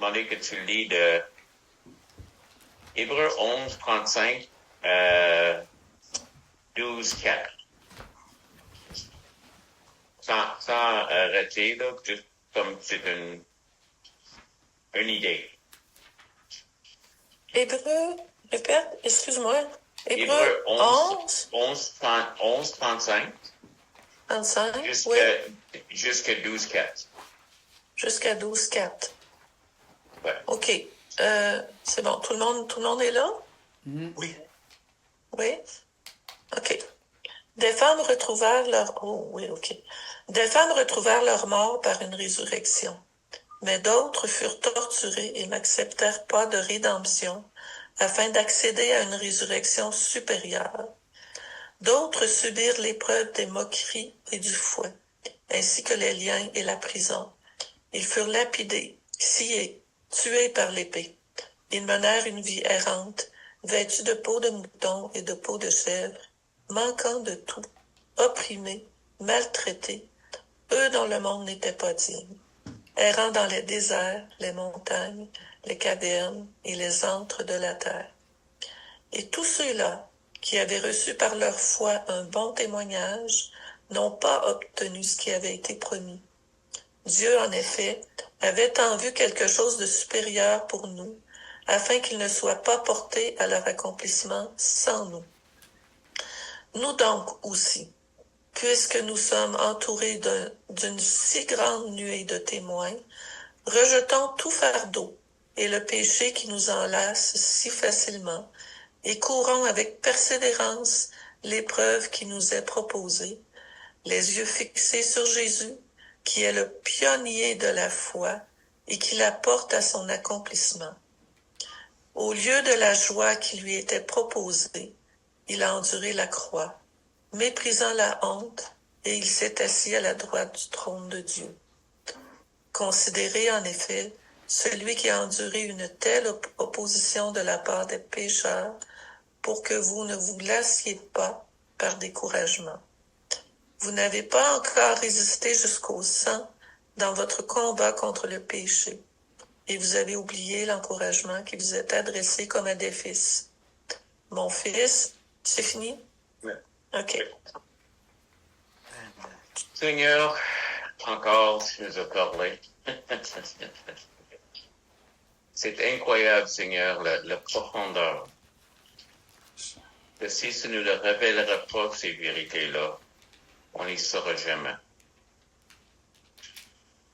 demander que tu lis de Hébreux 11, 35, 12, 4. Sans arrêter, là, juste comme c'est une idée. Hébreux, répète, excuse-moi. Hébreux 11, 35. 35, jusqu'à 12, 4. Jusqu'à 12, 4. Ouais. OK. C'est bon. Tout le monde est là? Oui. Oui? OK. Des femmes retrouvèrent leur... Oh, oui, OK. Des femmes retrouvèrent leur mort par une résurrection. Mais d'autres furent torturées et n'acceptèrent pas de rédemption afin d'accéder à une résurrection supérieure. D'autres subirent l'épreuve des moqueries et du fouet, ainsi que les liens et la prison. Ils furent lapidés, sciés, tués par l'épée. Ils menèrent une vie errante, vêtus de peau de mouton et de peau de chèvre, manquant de tout, opprimés, maltraités, eux dont le monde n'était pas digne, errant dans les déserts, les montagnes, les cavernes et les antres de la terre. Et tous ceux-là, qui avaient reçu par leur foi un bon témoignage, n'ont pas obtenu ce qui avait été promis. Dieu, en effet, avait tant vu quelque chose de supérieur pour nous, afin qu'il ne soit pas porté à leur accomplissement sans nous. Nous donc aussi, puisque nous sommes entourés d'une si grande nuée de témoins, rejetons tout fardeau et le péché qui nous enlace si facilement, et courons avec persévérance l'épreuve qui nous est proposée, les yeux fixés sur Jésus, qui est le pionnier de la foi et qui la porte à son accomplissement. Au lieu de la joie qui lui était proposée, il a enduré la croix, méprisant la honte, et il s'est assis à la droite du trône de Dieu. Considérez en effet celui qui a enduré une telle opposition de la part des pécheurs, pour que vous ne vous lassiez pas par découragement. Vous n'avez pas encore résisté jusqu'au sang dans votre combat contre le péché, et vous avez oublié l'encouragement qui vous est adressé comme à des fils. Mon fils, c'est fini? Oui. OK. Seigneur, encore, tu nous as parlé. C'est incroyable, Seigneur, la profondeur. Que si tu ne nous révéleras pas ces vérités-là, on n'y saura jamais.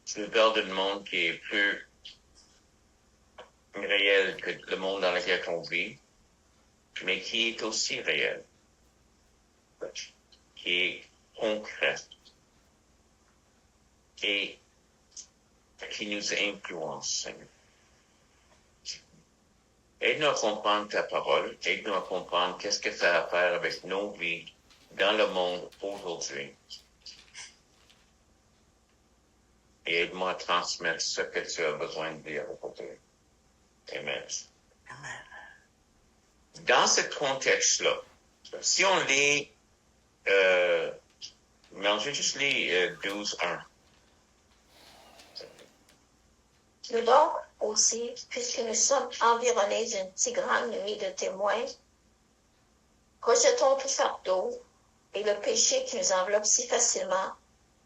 Tu nous parles d'un monde qui est plus réel que le monde dans lequel on vit, mais qui est aussi réel, qui est concret et qui nous influence, Seigneur. Aide-nous à comprendre ta parole, aide-nous à comprendre qu'est-ce que ça a à faire avec nos vies dans le monde aujourd'hui. Et aide-moi à transmettre ce que tu as besoin de dire aujourd'hui. Amen. Amen. Dans ce contexte-là, si on lit, mais on va juste lire 12.1. Nous donc aussi, puisque nous sommes environnés d'une si grande nuée de témoins, rejetons tout fardeau et le péché qui nous enveloppe si facilement,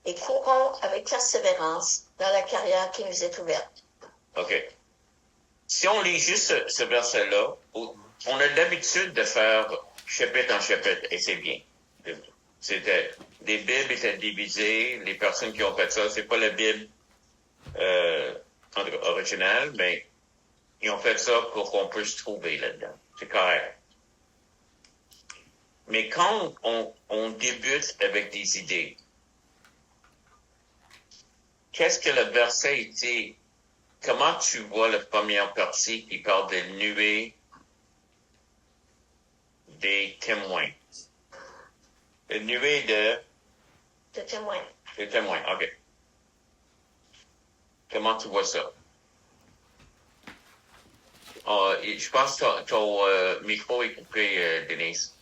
et courons avec persévérance dans la carrière qui nous est ouverte. OK. Si on lit juste ce verset-là, on a l'habitude de faire chapitre en chapitre, et c'est bien. Les Bibles étaient divisées, les personnes qui ont fait ça, c'est pas la Bible originale, mais ils ont fait ça pour qu'on puisse trouver là-dedans. C'est correct. Mais quand on débute avec des idées, qu'est-ce que le verset dit? Comment tu vois la première partie qui parle de nuée des témoins? La nuée De témoins. de témoins, OK. Comment tu vois ça? Je pense que ton micro est coupé, Denise.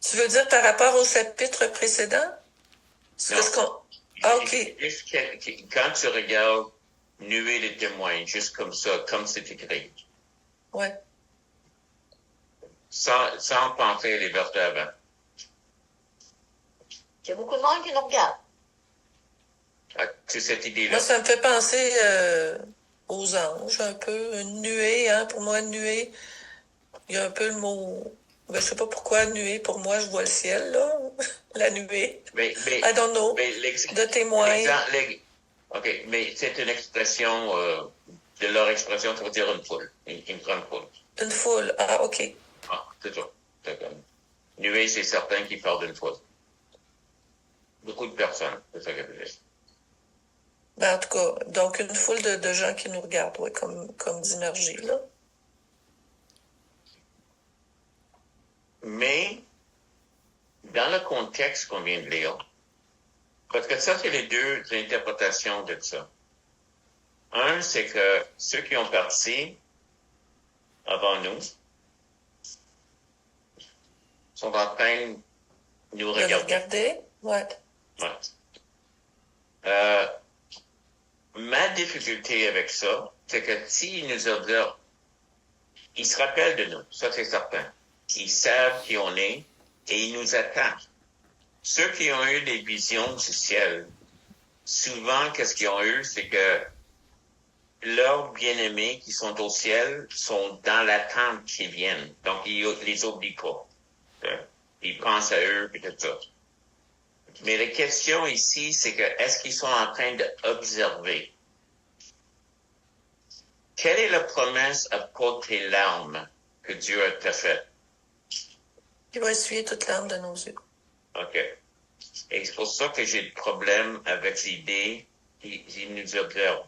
Tu veux dire par rapport au chapitre précédent? Non. OK. Quand tu regardes nuée de témoins, juste comme ça, comme c'est écrit. Ouais. Sans penser les versets avant. Il y a beaucoup de monde qui nous regarde. C'est cette idée-là. Moi, ça me fait penser aux anges, un peu. Une nuée, hein. Pour moi, une nuée, il y a un peu le mot... Ben, je sais pas pourquoi nuée. Pour moi, je vois le ciel, là. La nuée. I don't know. De témoins. OK, mais c'est une expression, de leur expression, ça veut dire une foule, une grande foule. Une foule. Ah, OK. Ah, c'est ça. Nuée, c'est certain qui parle d'une foule. Beaucoup de personnes, c'est ça que je veux dire. Ben, en tout cas, donc une foule de gens qui nous regardent, ouais, comme d'immergés, là. Mais, dans le contexte qu'on vient de lire, parce que ça, c'est les deux interprétations de ça. Un, c'est que ceux qui ont parti avant nous sont en train de nous De nous regarder. regarder, ouais. Ouais. Ma difficulté avec ça, c'est que s'ils nous observent, ils se rappellent de nous, ça c'est certain. Ils savent qui on est et ils nous attaquent. Ceux qui ont eu des visions du ciel, souvent, qu'est-ce qu'ils ont eu, c'est que leurs bien-aimés qui sont au ciel sont dans l'attente qu'ils viennent. Donc, ils les oublient pas. Ils pensent à eux et tout ça. Mais la question ici, c'est que est-ce qu'ils sont en train d'observer? Quelle est la promesse à cause tes larmes que Dieu t'a faite? Il va essuyer toute larme de nos yeux. OK. Et c'est pour ça que j'ai le problème avec l'idée qu'ils nous observent.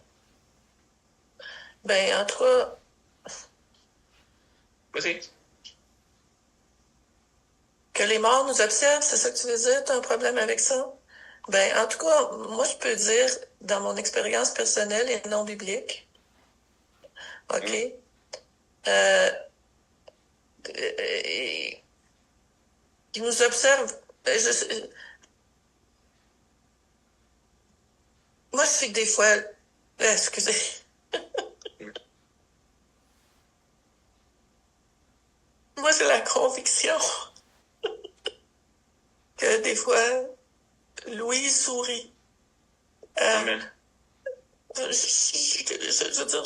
Ben, en tout cas, Vas-y. que les morts nous observent, c'est ça que tu veux dire? Tu as un problème avec ça? Ben, en tout cas, moi, je peux dire, dans mon expérience personnelle et non biblique, OK? Ils nous observent. Moi, je sais que des fois... excusez. Moi, j'ai la conviction que des fois, Louis sourit. Amen. Je veux dire,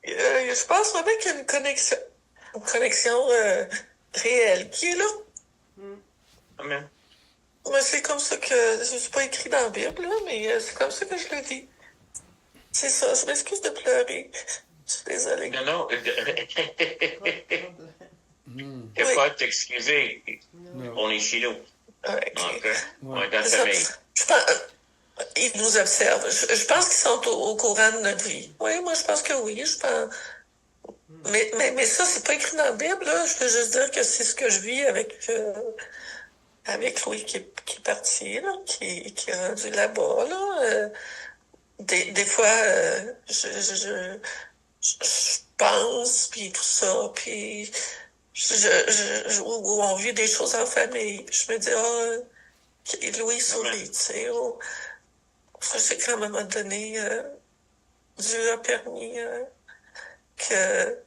je pense vraiment qu'il y a une connexion réelle qui est là. Amen. Moi, c'est comme ça que... C'est pas écrit dans la Bible, là, mais c'est comme ça que je le dis. C'est ça, je m'excuse de pleurer. Je suis désolée. Non. Il n'y a pas à t'excuser. On est chez nous. Okay. Okay. On est dans la famille. Je pense, ils nous observent. Je pense qu'ils sont au courant de notre vie. Oui, moi, je pense que oui. Je pense... Mais ça, c'est pas écrit dans la Bible, là. Je veux juste dire que c'est ce que je vis avec Louis qui est parti, là, qui est rendu là-bas, là. Des fois, je pense, puis tout ça, puis où on vit des choses en famille. Je me dis, Louis sourit, tu sais. Je sais qu'à un moment donné, Dieu a permis que...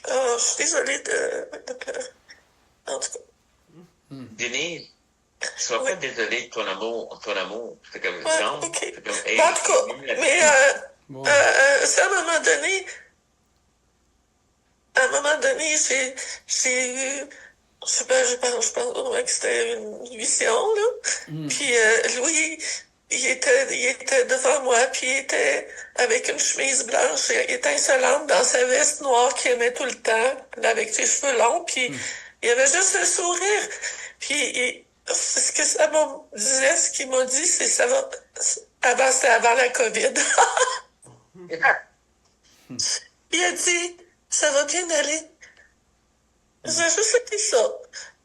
Oh, je suis désolée de pleurer. En tout cas. Denise, sois pas désolée de ton amour. C'est comme non. OK. C'est comme, hey, en tout cas, mais c'est à un moment donné, j'ai eu, je pense que c'était une vision, là. Puis Louis, il était devant moi, puis il était avec une chemise blanche, étincelante dans sa veste noire qu'il aimait tout le temps, avec ses cheveux longs, puis il avait juste un sourire. Puis c'est ce que ça m'a disait, ce qu'il m'a dit, c'est ça va c'était avant la COVID. Il a dit, ça va bien aller. J'ai juste été ça.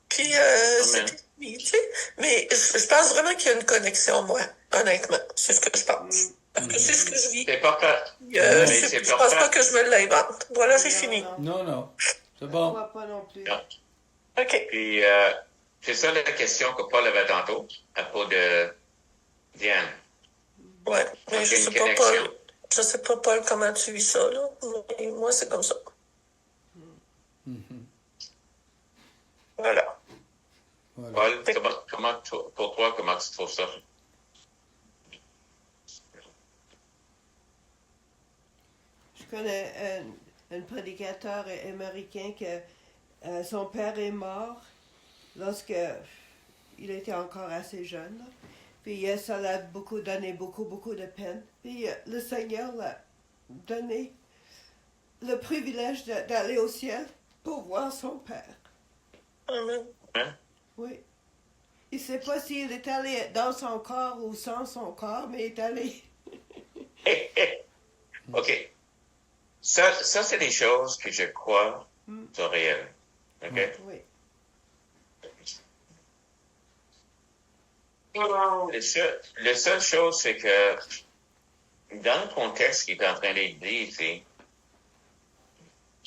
Puis c'était lui, tu sais. Mais je pense vraiment qu'il y a une connexion, moi, honnêtement. C'est ce que je pense. Parce que c'est ce que je vis. C'est pas grave. Je pense pas que je me l'invente. Voilà, j'ai fini. Non. C'est bon. Moi pas non plus. Non. OK. Puis, c'est ça la question que Paul avait tantôt, à propos de Diane. Ouais. Mais Il y a une connexion. Je sais pas, Paul, comment tu vis ça, là. Mais moi, c'est comme ça. Voilà. Paul, pour toi, comment tu trouves ça? Je connais un prédicateur américain que son père est mort lorsque il était encore assez jeune. Puis ça l'a donné beaucoup de peine. Puis le Seigneur l'a donné le privilège d'aller au ciel pour voir son père. Amen. Hein? Oui. Il ne sait pas s'il est allé dans son corps ou sans son corps, mais il est allé. OK. Ça c'est des choses que je crois sont réelles. OK? Oui. La seule chose, c'est que dans le contexte qui est en train d'être dit ici,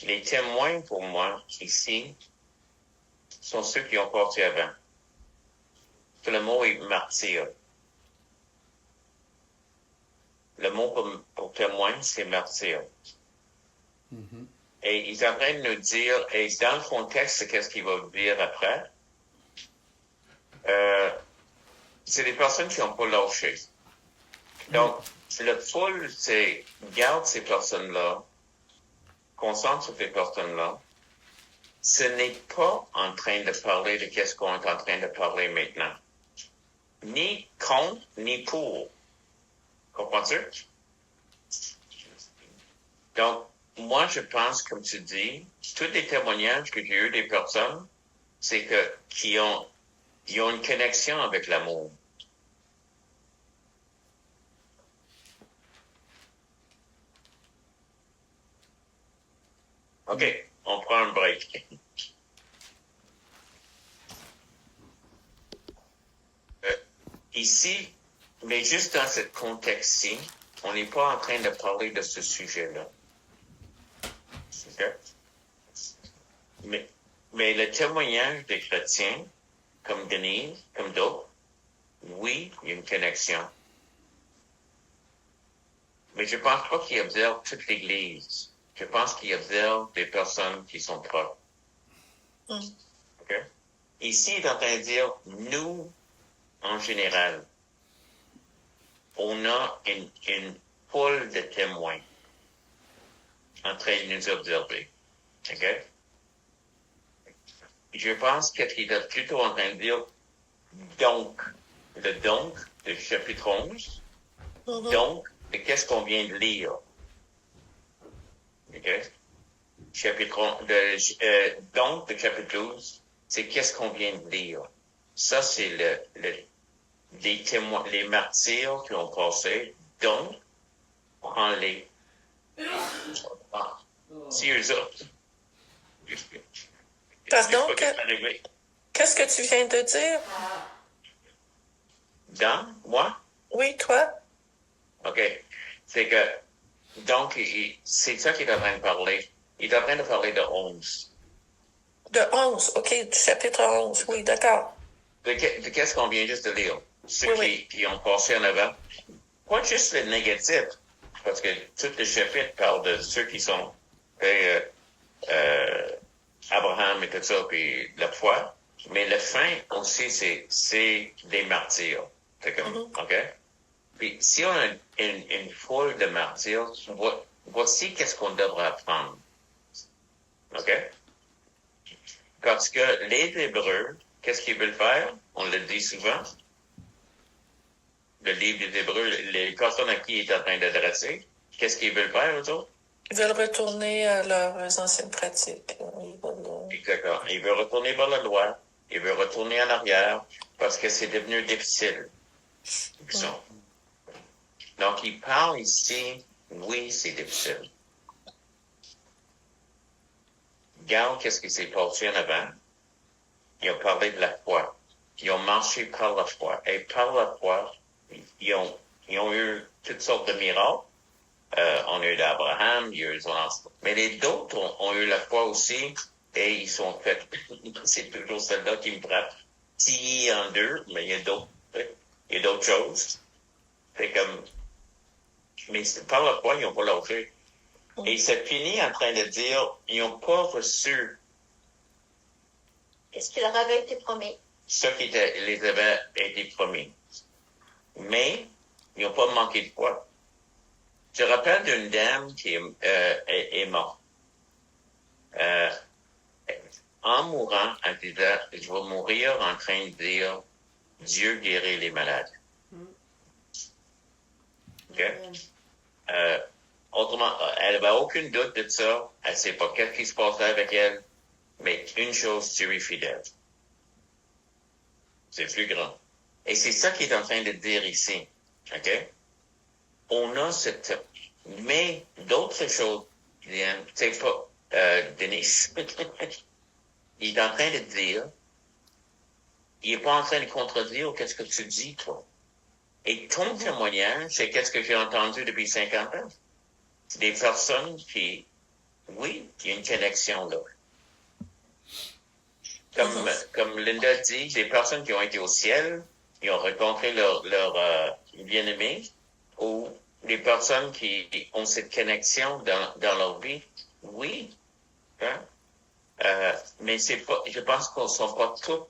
les témoins pour moi ici sont ceux qui ont porté avant. Le mot est martyr. Le mot pour témoin, c'est martyr. Et il est en train de nous dire, et dans le contexte, c'est qu'est-ce qu'il va dire après. C'est des personnes qui n'ont pas lâché. Donc, le foule, c'est garde ces personnes-là, concentre sur ces personnes-là. Ce n'est pas en train de parler de qu'est-ce qu'on est en train de parler maintenant. Ni contre, ni pour. Comprends-tu? Donc, moi, je pense, comme tu dis, tous les témoignages que j'ai eu des personnes, c'est que ils ont une connexion avec l'amour. OK, on prend un break. Ici, mais juste dans ce contexte-ci, on n'est pas en train de parler de ce sujet-là. Okay? Mais le témoignage des chrétiens, comme Denise, comme d'autres, oui, il y a une connexion. Mais je pense pas qu'il observe toute l'Église. Je pense qu'il observe des personnes qui sont proches. Okay? Ici, il est en train de dire, nous, en général, on a une foule de témoins en train de nous observer. OK? Je pense qu'il est plutôt en train de dire donc, le donc du chapitre 11, donc de qu'est-ce qu'on vient de lire. OK? Donc, de chapitre 12, c'est qu'est-ce qu'on vient de lire. Ça, c'est les témoins, les martyrs qui ont passé. Donc, prends-les. Si eux autres. Pardon, qu'est-ce que tu viens de dire? Dans, moi? Oui, toi? OK. C'est que, donc, c'est ça qu'il est en train de parler. Il est en train de parler de 11. De 11, OK, du chapitre 11, oui, d'accord. De qu'est-ce qu'on vient juste de lire? Ceux qui ont passé en avant. Pas juste le négatif, parce que tout le chapitre parle de ceux qui sont Abraham et tout ça, puis la foi. Mais la fin aussi, c'est des martyrs. C'est comme, OK? Puis si on a une foule de martyrs, voici qu'est-ce qu'on devrait apprendre. OK? Parce que les Hébreux, qu'est-ce qu'ils veulent faire? On le dit souvent. Le livre des Hébreux, les personnes à qui il est en train d'adresser, qu'est-ce qu'ils veulent faire, eux autres? Ils veulent retourner à leurs anciennes pratiques. Exactement. Ils veulent retourner vers la loi. Ils veulent retourner en arrière parce que c'est devenu difficile. Donc, ils parlent ici, oui, c'est difficile. Regarde qu'est-ce qui s'est passé en avant. Ils ont parlé de la foi. Ils ont marché par la foi. Et par la foi, ils ont eu toutes sortes de miracles. On a eu d'Abraham, il y a eu son ancêtre. Mais les d'autres ont eu la foi aussi, et ils sont faits. C'est toujours celle-là qui me frappe. Sciés en deux, mais il y a d'autres choses. C'est comme, mais par la foi, ils n'ont pas lâché. Et ça finit en train de dire, ils n'ont pas reçu Qu'est-ce qui leur avait été promis? ce qui les avait été promis. Mais, ils n'ont pas manqué de quoi. Je rappelle d'une dame qui est morte. En mourant, elle disait, je vais mourir en train de dire, Dieu guérit les malades. OK? Autrement, elle n'avait aucun doute de ça. Elle ne sait pas qu'est-ce qui se passait avec elle. Mais une chose, Dieu est fidèle. C'est plus grand. Et c'est ça qu'il est en train de dire ici. OK? On a cette... Mais d'autres choses, c'est pas... Denis. Il est en train de dire... Il n'est pas en train de contredire qu'est-ce que tu dis, toi. Et ton témoignage, c'est qu'est-ce que j'ai entendu depuis 50 ans. C'est des personnes qui... Oui, il y a une connexion là. Comme Linda dit, des personnes qui ont été au ciel, qui ont rencontré leur bien-aimé, ou des personnes qui ont cette connexion dans leur vie, oui. Hein? Mais c'est pas, je pense qu'on ne sont pas tous.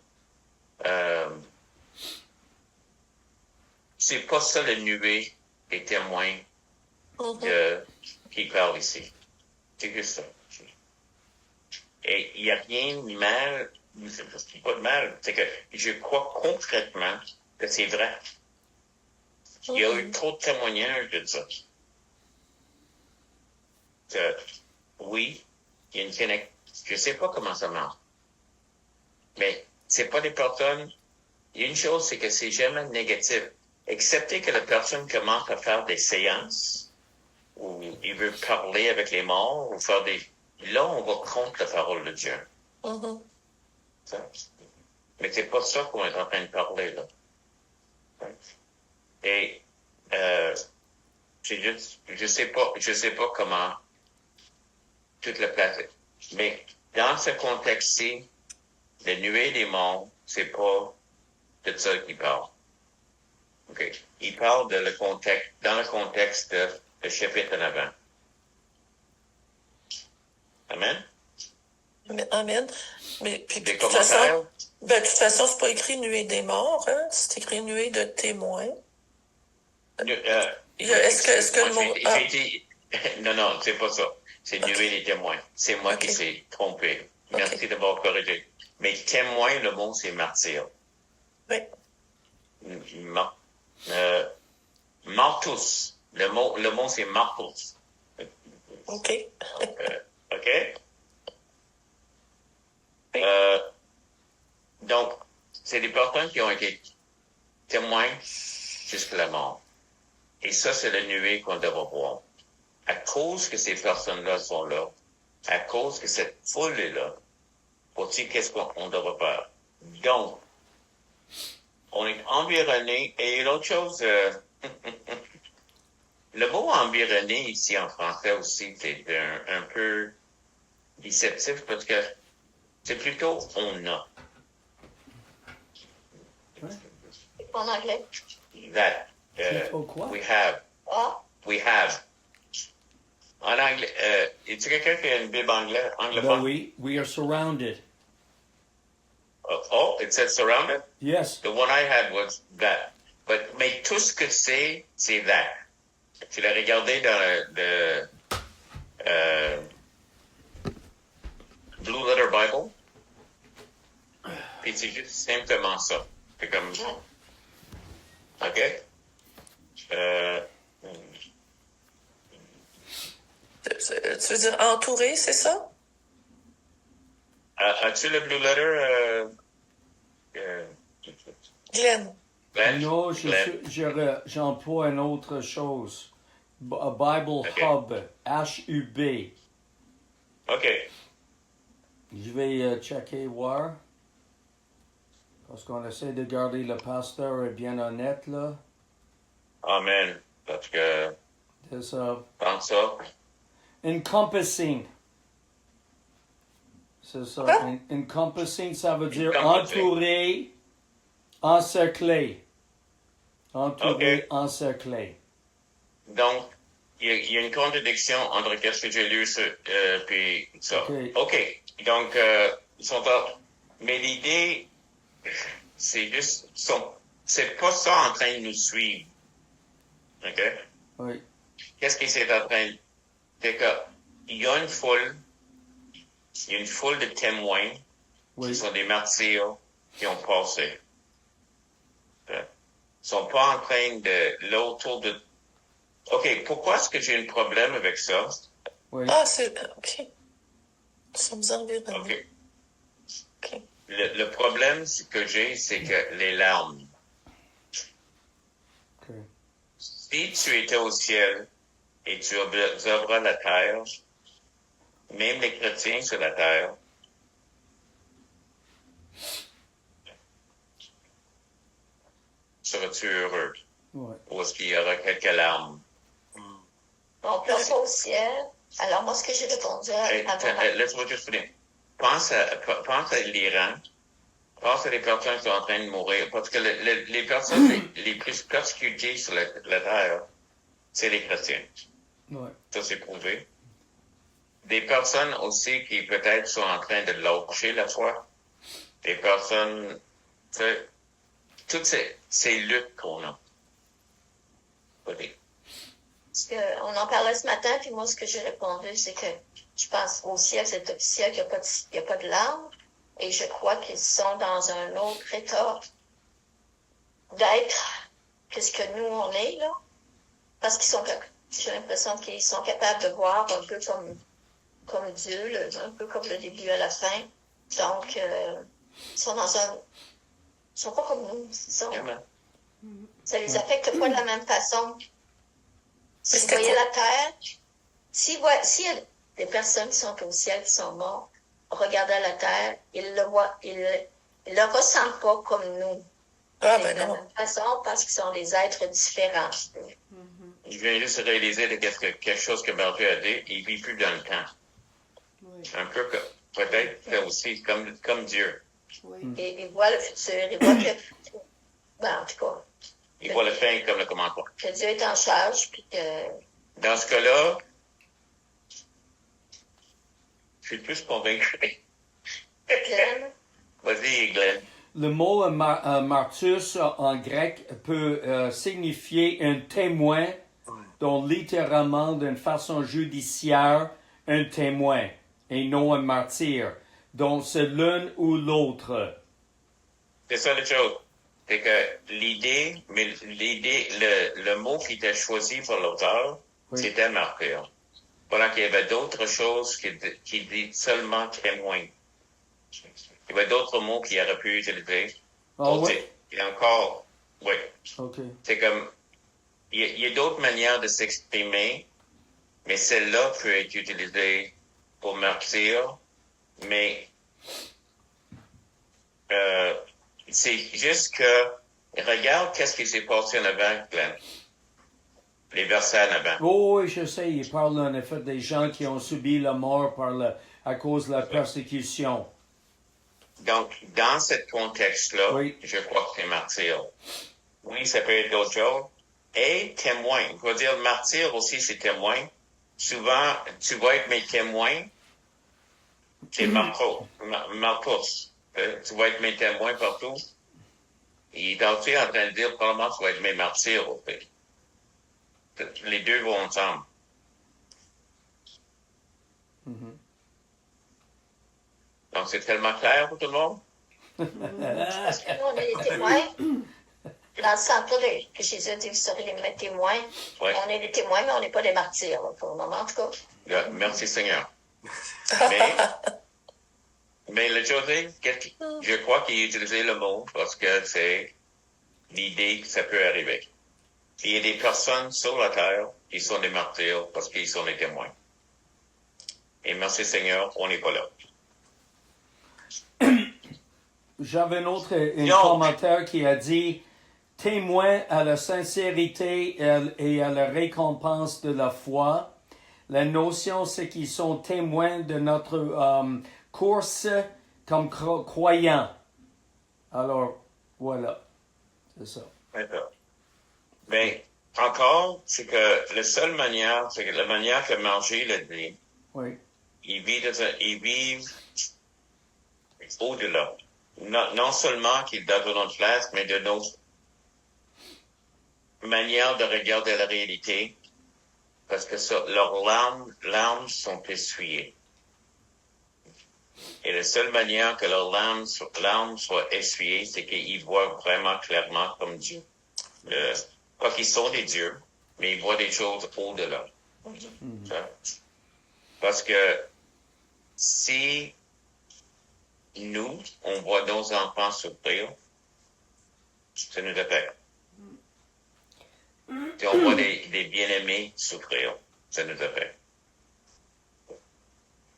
C'est pas ça le nuée des témoins qui parlent ici. C'est juste ça. Et il n'y a rien de mal. C'est pas de mal, c'est que je crois concrètement que c'est vrai. Il y a eu trop de témoignages de ça. Oui, il y a une connexion. Je sais pas comment ça marche. Mais c'est pas des personnes. Il y a une chose, c'est que c'est jamais négatif. Excepté que la personne commence à faire des séances, où il veut parler avec les morts, ou faire des... Là, on va contre la parole de Dieu. Mais c'est pas ça qu'on est en train de parler, là. Et, je sais pas comment toute la place. Mais dans ce contexte-ci, le nuée des morts, c'est pas de ça qu'il parle. OK. Il parle dans le contexte de le chapitre en avant. Amen? Amen. Mais puis, Des de toute commentaires? façon, c'est pas écrit nuée des morts, hein? C'est écrit nuée de témoins. Est-ce que le mot... Non, c'est pas ça. C'est nuée des témoins. C'est moi qui s'est trompé. Merci d'avoir corrigé. Mais témoin, le mot, c'est martyr. Oui. Martus. Le mot, c'est martus. OK. OK? Donc, c'est des personnes qui ont été témoins jusqu'à la mort. Et ça, c'est le nuée qu'on devra voir. À cause que ces personnes-là sont là, à cause que cette foule est là, aussi, qu'est-ce qu'on devra faire? Donc, on est environné, et l'autre chose, le mot environné ici en français aussi, c'est un peu déceptif parce que c'est plutôt on a. En anglais. That we have. We have. En anglais, est-ce quelqu'un qui a une Bible anglophone? Ben, we are surrounded. It says surrounded? Yes. The one I had was that. Mais tout ce que c'est that. Tu l'as regardé dans le Blue Letter Bible? Puis c'est juste simplement ça. C'est comme... OK? Tu veux dire entouré, c'est ça? As-tu le Blue Letter? Glenn. Non, j'emploie une autre chose. Bible Hub, H-U-B. OK. Je vais checker, voir. Parce qu'on essaie de garder le pasteur bien honnête, là. Amen. Parce que... C'est ça. Pense ça. Encompassing. C'est ça. Quoi? Encompassing, ça veut dire Encompassing. entouré, encerclé. Entouré, Ok. encerclé. Donc, il y a une contradiction entre ce que j'ai lu puis ça. Ok. OK. Donc, ils sont mais l'idée, c'est juste, c'est pas ça en train de nous suivre. OK? Oui. Qu'est-ce qui c'est en train de... C'est que, il y a une foule de témoins Oui. qui sont des martyrs qui ont passé. Ils sont pas en train de, là, autour de... OK, pourquoi est-ce que j'ai un problème avec ça? Oui. Ah, c'est... OK. Nous sommes environnés. OK. OK. Le problème que j'ai, c'est que les larmes. OK. Si tu étais au ciel et tu observeras la terre, même les chrétiens sur la terre, seras-tu heureux? Ouais. Ou est-ce qu'il y aura quelques larmes? On ne place pas au ciel. Alors, moi, ce que j'ai répondu à Laisse-moi juste finir. Pense à l'Iran. Pense à les personnes qui sont en train de mourir. Parce que les personnes les plus persécutées sur la terre, c'est les chrétiens. Ouais. Ça, c'est prouvé. Des personnes aussi qui peut-être sont en train de lâcher la foi. Des personnes, tu sais, toutes ces luttes qu'on a. Okay. Parce qu'on en parlait ce matin, puis moi, ce que j'ai répondu, c'est que je pense au ciel, c'est officiel qu'il n'y a pas de larmes, et je crois qu'ils sont dans un autre état d'être que ce que nous, on est, là. Parce qu'ils sont, j'ai l'impression qu'ils sont capables de voir un peu comme Dieu, un peu comme le début à la fin. Donc, ils sont ils sont pas comme nous, c'est ça. Ça les affecte pas de la même façon. Si vous voyez la terre, s'il y a des personnes qui sont au ciel, qui sont mortes, regardant la terre, ils le voient, ils le ressentent pas comme nous. Ah, De ben la non. même façon, parce qu'ils sont des êtres différents. Je viens juste de réaliser de quelque chose que Mathieu a dit, il vit plus dans le temps. Oui. Un peu que, peut-être aussi comme Dieu. Oui. Et ils voient le futur, ils voient que, ben, en tout cas, Il voit le fin comme le commentaire. que Dieu est en charge, puis que, Dans ce cas-là, je suis plus convaincu. Glenn, Vas-y, Glenn. Le mot martus en grec peut signifier un témoin, donc littéralement d'une façon judiciaire, un témoin, et non un martyr. Donc c'est l'un ou l'autre. C'est ça le chose. C'est que le mot qui était choisi par l'auteur, Oui. c'était martyr. Voilà qu'il y avait d'autres choses qui dit seulement témoin. Il y avait d'autres mots qu'il aurait pu utiliser. Ah oui? Et encore, oui. OK. C'est comme, il y a d'autres manières de s'exprimer, mais celle-là peut être utilisée pour martyr, mais c'est juste que, regarde qu'est-ce qui s'est passé en avant, Glenn. Les versets en avant. Oh, oui, je sais, il parle en effet des gens qui ont subi la mort à cause de la persécution. Donc, dans ce contexte-là, Oui. je crois que c'est martyr. Oui, ça peut être d'autres choses. Et témoin. Je veux dire, martyr aussi, c'est témoin. Souvent, tu vas être mes témoins. C'est Marcos. Tu vas être mes témoins partout. Il est aussi en train de dire, probablement, tu vas être mes martyrs, au fait. Les deux vont ensemble. Mhm. Donc, c'est tellement clair pour tout le monde? parce que nous, on est des témoins. Dans le centre que Jésus a dit, vous serez mes témoins. Ouais. On est des témoins, mais on n'est pas des martyrs, là, pour le moment, en tout cas. Merci, Seigneur. Mais le José, je crois qu'il a utilisé le mot parce que c'est l'idée que ça peut arriver. Il y a des personnes sur la terre qui sont des martyrs parce qu'ils sont des témoins. Et merci Seigneur, on n'est pas là. J'avais un autre Donc. commentaire qui a dit témoin à la sincérité et à la récompense de la foi. La notion, c'est qu'ils sont témoins de notre course comme croyants. Alors, voilà. C'est ça. D'accord. Mais encore, c'est que la seule manière, c'est que la manière que manger le dit, Oui. ils vivent au-delà. Non seulement qu'ils dans une autre place, mais de nos manières de regarder la réalité, parce que ça, leurs larmes sont essuyées. Et la seule manière que leurs larmes soient essuyées, c'est qu'ils voient vraiment clairement comme Dieu. Pas qu'ils sont des dieux, mais ils voient des choses au-delà. Parce que si nous, on voit nos enfants souffrir, ça nous affecte. Si on voit des bien-aimés souffrir, ça nous affecte.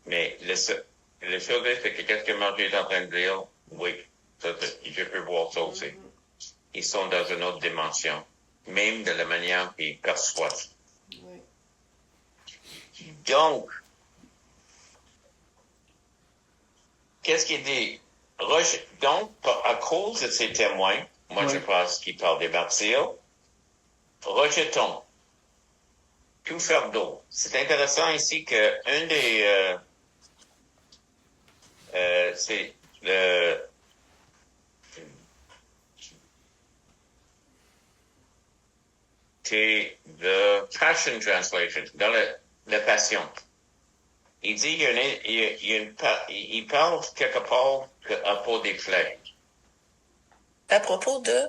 Mais le chose c'est que qu'est-ce que Margie est en train de dire? Oui, je peux voir ça aussi. Ils sont dans une autre dimension, même de la manière qu'ils perçoivent. Oui. Donc, qu'est-ce qu'il dit? Donc, à cause de ces témoins, moi je pense qu'il parle des martyrs, rejetons tout fardeau. C'est intéressant ici que un des c'est the Passion Translation, dans la Passion. Il dit il parle quelque part à propos des flèches. À propos de?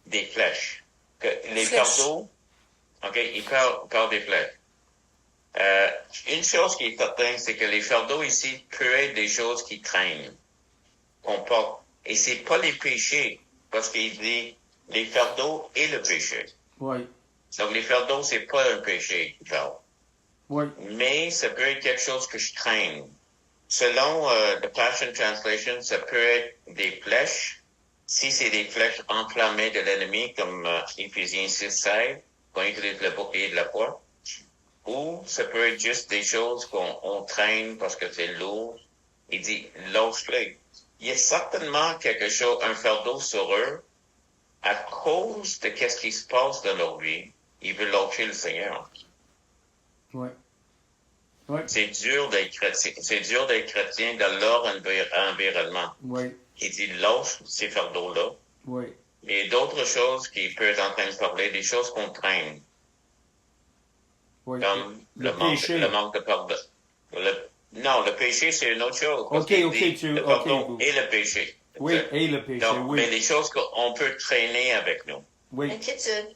Des flèches. Que les Flèches. fardeaux, OK, il parle des flèches. Une chose qui est certaine, c'est que les fardeaux ici peuvent être des choses qui traînent, qu'on porte. Et c'est pas les péchés, parce qu'il dit les fardeaux et le péché. Oui. Donc les fardeaux, c'est pas un péché qu'il parle. Oui. Mais ça peut être quelque chose que je traîne. Selon the Passion Translation, ça peut être des flèches. Si c'est des flèches enflammées de l'ennemi, comme Éphésiens 6:16, qu'on utilise le bouclier de la foi. Ou ça peut être juste des choses qu'on traîne parce que c'est lourd. Il dit, lâche-les. Il y a certainement quelque chose, un fardeau sur eux, à cause de qu'est-ce qui se passe dans leur vie. Ils veulent lâcher le Seigneur. Oui. Oui. C'est dur d'être chrétien dans leur environnement. Oui. Il dit, lâche ces fardeaux-là. Oui. Mais il y a d'autres choses qui peuvent être en train de parler, des choses qu'on traîne. Oui. Comme Le péché. le manque de pardon. Non, le péché, c'est une autre chose. OK, Le pardon et le péché. Oui, et le péché, Donc, oui. mais des choses qu'on peut traîner avec nous. Oui. L'inquiétude.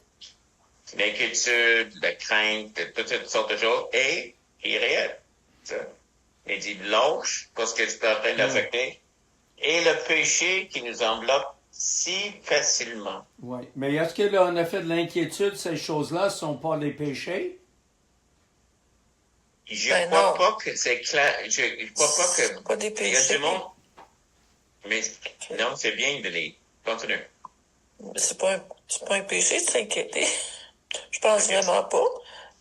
L'inquiétude, la crainte, toutes ces sortes de choses. Et, il est réel. Ça. Il dit, lâche, parce que c'est en train d'affecter. Et le péché qui nous enveloppe si facilement. Oui. Mais est-ce que là, on a fait de l'inquiétude, ces choses-là ne sont pas des péchés? Je crois pas que c'est clair. Je crois pas que. C'est pas des Il y a péchés. du monde. Mais non, c'est bien de les. Continue. C'est pas un péché de s'inquiéter. Je pense vraiment pas.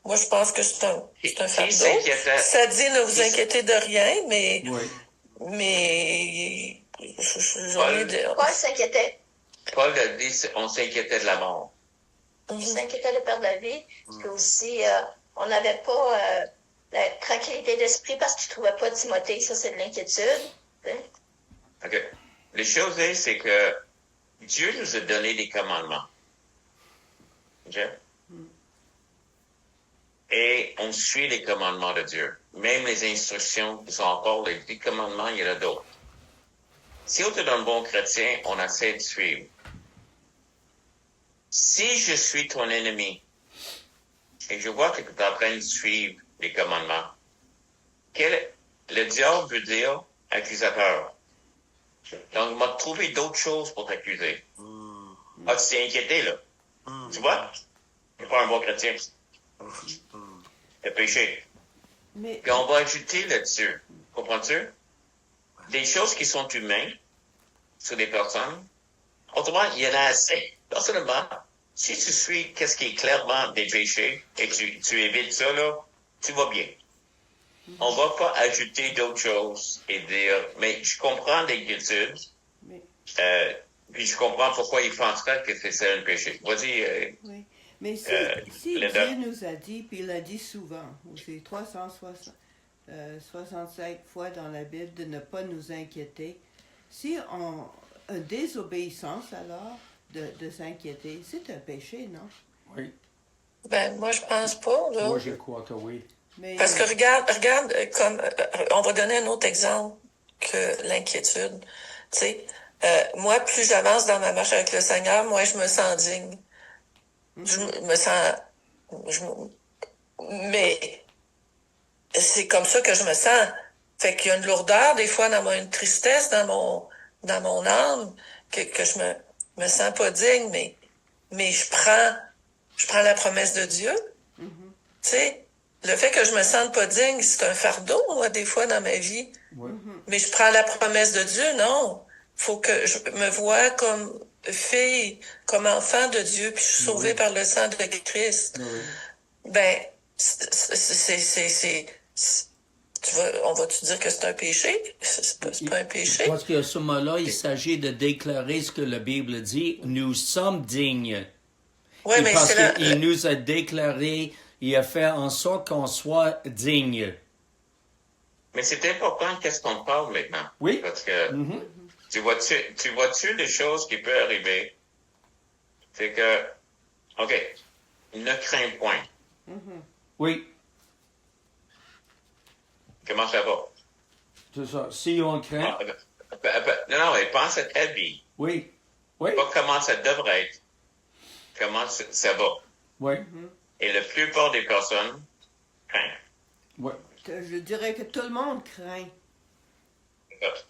Moi, je pense que c'est un fardeau. Ça dit ne vous inquiétez de rien, mais. Oui. Mais. Paul s'inquiétait. Paul a dit on s'inquiétait de la mort. Il s'inquiétait de perdre la vie. Puis aussi, on n'avait pas la tranquillité d'esprit parce qu'il ne trouvait pas Timothée. Ça, c'est de l'inquiétude. OK. Les choses, c'est que Dieu nous a donné des commandements. OK? Et on suit les commandements de Dieu. Même les instructions qui sont encore les 10 commandements, il y en a d'autres. Si on est un bon chrétien, on essaie de suivre. Si je suis ton ennemi, et je vois que tu es en train de suivre les commandements, le diable veut dire accusateur. Donc, il m'a trouvé d'autres choses pour t'accuser. Ah, tu t'es inquiété, là. Tu vois? Tu n'es pas un bon chrétien. Le péché. Mais, Puis on va ajouter là-dessus. Comprends-tu? Des choses qui sont humaines sur des personnes. Autrement, il y en a assez. Personnellement, si tu suis qu'est-ce qui est clairement des péchés et tu évites ça, là, tu vas bien. On va pas ajouter d'autres choses et dire, mais je comprends l'inquiétude, puis je comprends pourquoi ils penseraient que c'est ça un péché. Vas-y. oui. Mais si, si Linda. Dieu nous a dit, puis il l'a dit souvent, ou c'est 365 fois dans la Bible de ne pas nous inquiéter, si on a une désobéissance alors de s'inquiéter, c'est un péché, non? Oui. Ben, moi, je pense pas, là. Moi, je crois que oui. Mais, Parce que regarde, comme on va donner un autre exemple que l'inquiétude. Tu sais, moi, plus j'avance dans ma marche avec le Seigneur, moins je me sens digne. Je me sens, mais c'est comme ça que je me sens. Fait qu'il y a une lourdeur des fois une tristesse dans mon âme que je me sens pas digne, mais je prends la promesse de Dieu. Tu sais, le fait que je me sente pas digne, c'est un fardeau, moi, des fois, dans ma vie. Oui. Mais je prends la promesse de Dieu, non. Faut que je me voie comme fille, comme enfant de Dieu, puis je suis sauvée par le sang de Christ. Oui. Ben, on va-tu dire que c'est un péché? C'est pas un péché. Parce qu'à ce moment-là, il s'agit de déclarer ce que la Bible dit. Nous sommes dignes. Oui, Et mais parce c'est qu'il nous a déclaré, il a fait en sorte qu'on soit digne. Mais c'est important qu'est-ce qu'on parle maintenant. Oui. Parce que tu vois-tu les choses qui peuvent arriver? C'est que, OK, ne crains point. Oui, Comment ça va? c'est ça. Si on craint, Non, mais pense à ta vie. oui, oui, Pas comment ça devrait être. Comment ça va. oui, Et la plupart des personnes craignent. oui. je dirais que tout le monde craint.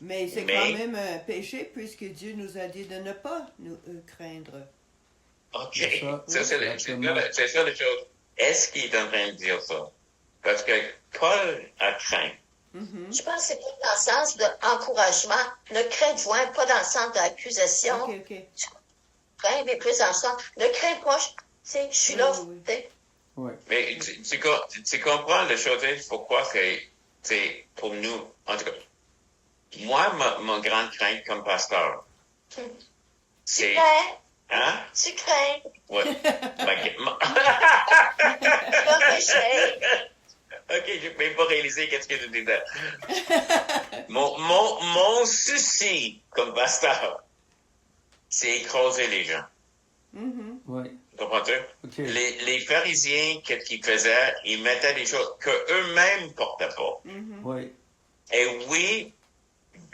Mais c'est Mais- quand même un péché puisque Dieu nous a dit de ne pas nous craindre. OK. C'est ça. Ça, c'est Exactement. c'est ça la chose. Est-ce qu'il est en train de dire ça? Parce que Paul a craint. Je pense que c'est pas dans le sens d'encouragement. Ne crains point, pas dans le sens d'accusation. Ok. Crains, mais plus dans le sens, ne crains pas, je suis là. Oui. tu sais. Oui. Mais tu comprends la chose, pourquoi c'est pour nous, en tout cas, moi, ma grande crainte comme pasteur, Tu c'est, crains, hein? tu crains, Ouais. le péché. OK, je n'ai même pas réalisé qu'est-ce que tu disais. Mon souci comme pasteur, c'est écraser les gens. Oui. Comprends-tu? OK. Les pharisiens, qu'est-ce qu'ils faisaient? Ils mettaient des choses qu'eux-mêmes ne portaient pas. Oui. Et oui,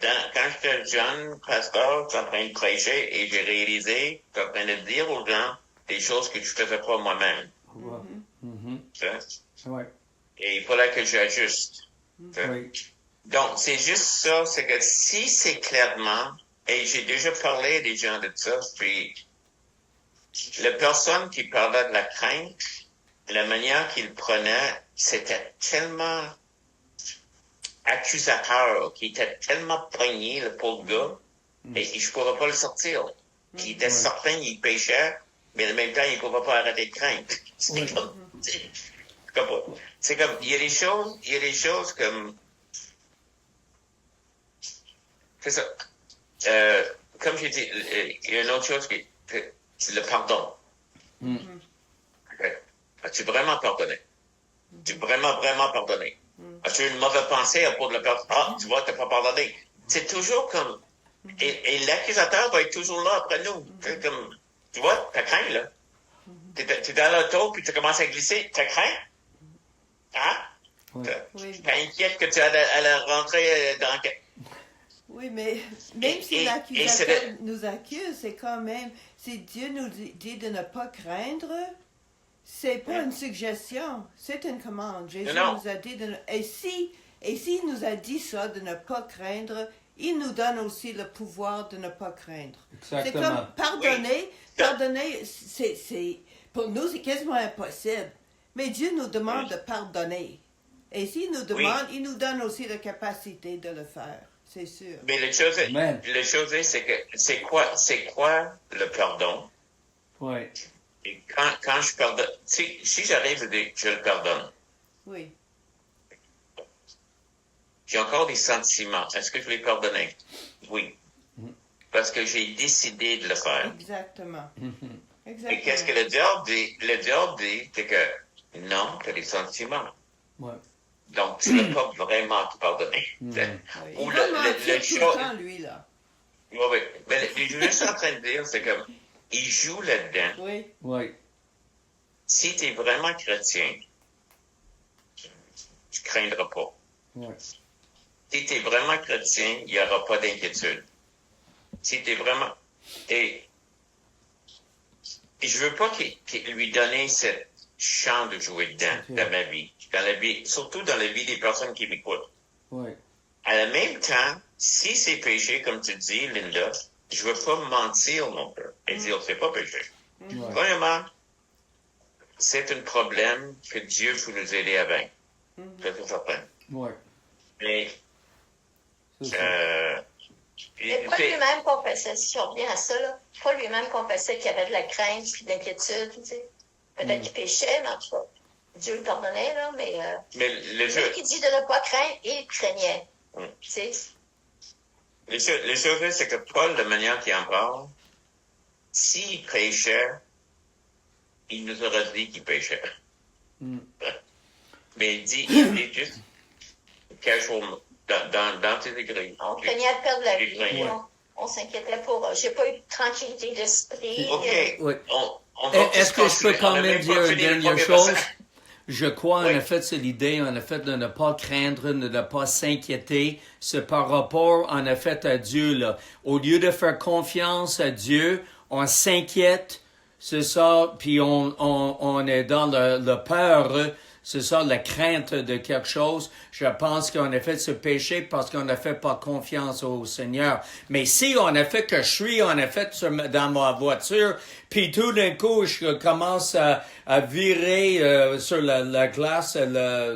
quand j'étais jeune pasteur, j'étais en train de prêcher et j'ai réalisé, j'étais en train de dire aux gens des choses que je ne faisais pas moi-même. Tu sais? Oui. Et il fallait que j'ajuste. Tu sais? Oui. Donc, c'est juste ça, c'est que si c'est clairement, et j'ai déjà parlé à des gens de ça, puis la personne qui parlait de la crainte, la manière qu'il prenait, c'était tellement accusateur, qui était tellement pogné, le pauvre gars, et je ne pourrais pas le sortir. Puis il était certain, il péchait, mais en même temps, il ne pouvait pas arrêter de craindre. C'est comme, il y a des choses comme, c'est ça. Comme j'ai dit, il y a une autre chose c'est le pardon. Okay. As-tu vraiment pardonné? As-tu vraiment pardonné? As-tu eu une mauvaise pensée à propos de la personne? Ah, tu vois, tu n'as pas pardonné. C'est toujours comme, et l'accusateur va être toujours là après nous. C'est comme, tu vois, t'as craint, là. T'es dans l'auto, puis tu commences à glisser, t'as craint? Hein? Oui. T'es inquiète que tu allais rentrer dans... Oui, mais même si Et l'accusateur nous accuse, c'est quand même, si Dieu nous dit de ne pas craindre, c'est pas une suggestion, c'est une commande. Jésus Non. nous a dit de ne... Et s'il nous a dit ça, de ne pas craindre, il nous donne aussi le pouvoir de ne pas craindre. C'est Exactement. comme pardonner, Oui. pardonner, pour nous, c'est quasiment impossible. Mais Dieu nous demande de pardonner. Et s'il nous demande, il nous donne aussi la capacité de le faire. C'est sûr. Mais la chose Amen. est, c'est que c'est quoi le pardon? Oui. Et quand je pardonne, si j'arrive à dire je le pardonne, Oui. j'ai encore des sentiments. Est-ce que je l'ai pardonné? Oui. Parce que j'ai décidé de le faire. Exactement. Et qu'est-ce que le diable dit? Le diable dit, c'est que non, tu as des sentiments. Ouais. Donc, tu ne veux pas vraiment te pardonner. Ouais, Ou il va le mentir tout choix- le temps, lui, là. Oui, oui. Mais je suis juste en train de dire, c'est comme, il joue là-dedans. Oui. Ouais. Si tu es vraiment chrétien, tu ne craindras pas. Ouais. Si tu es vraiment chrétien, il n'y aura pas d'inquiétude. Si tu es vraiment... Et je veux pas qu'il lui donne cette champ de jouer dedans, Ok. dans ma vie. Dans la vie, surtout dans la vie des personnes qui m'écoutent. Ouais. À la même temps, si c'est péché, comme tu dis, Linda, je veux pas mentir non plus et dire c'est pas péché. Ouais. Premièrement, c'est un problème que Dieu peut nous aider à vaincre. C'est tout certain. Ouais. Mais, C'est ça. Mais Paul lui-même confessait, si on revient à ça, là, Paul lui-même confessait qu'il y avait de la crainte puis de l'inquiétude, tu sais. Peut-être qu'il péchait, mais en tout cas, Dieu le pardonnait, là, mais le lui qui dit de ne pas craindre, il craignait. Mm. Tu sais. Le chose, c'est que Paul, de manière qu'il en parle, s'il péchait, il nous aurait dit qu'il péchait. Mm. Mais il dit juste casual, dans tes écrits. On craignait de perdre la vie, Ouais. on s'inquiétait pour. J'ai pas eu de tranquillité d'esprit. OK. Oui. On va Est-ce que je continuer. peux quand On a même pas dire une fini le dernière premier chose? passage. Je crois en Oui. effet, c'est l'idée en effet de ne pas craindre, de ne pas s'inquiéter. C'est par rapport en effet à Dieu là. Au lieu de faire confiance à Dieu, on s'inquiète, c'est ça, puis on est dans le peur, c'est ça, la crainte de quelque chose. Je pense qu'on a fait ce péché parce qu'on n'a fait pas confiance au Seigneur. Mais si on a fait que je suis en effet dans ma voiture, puis tout d'un coup je commence à virer sur la glace,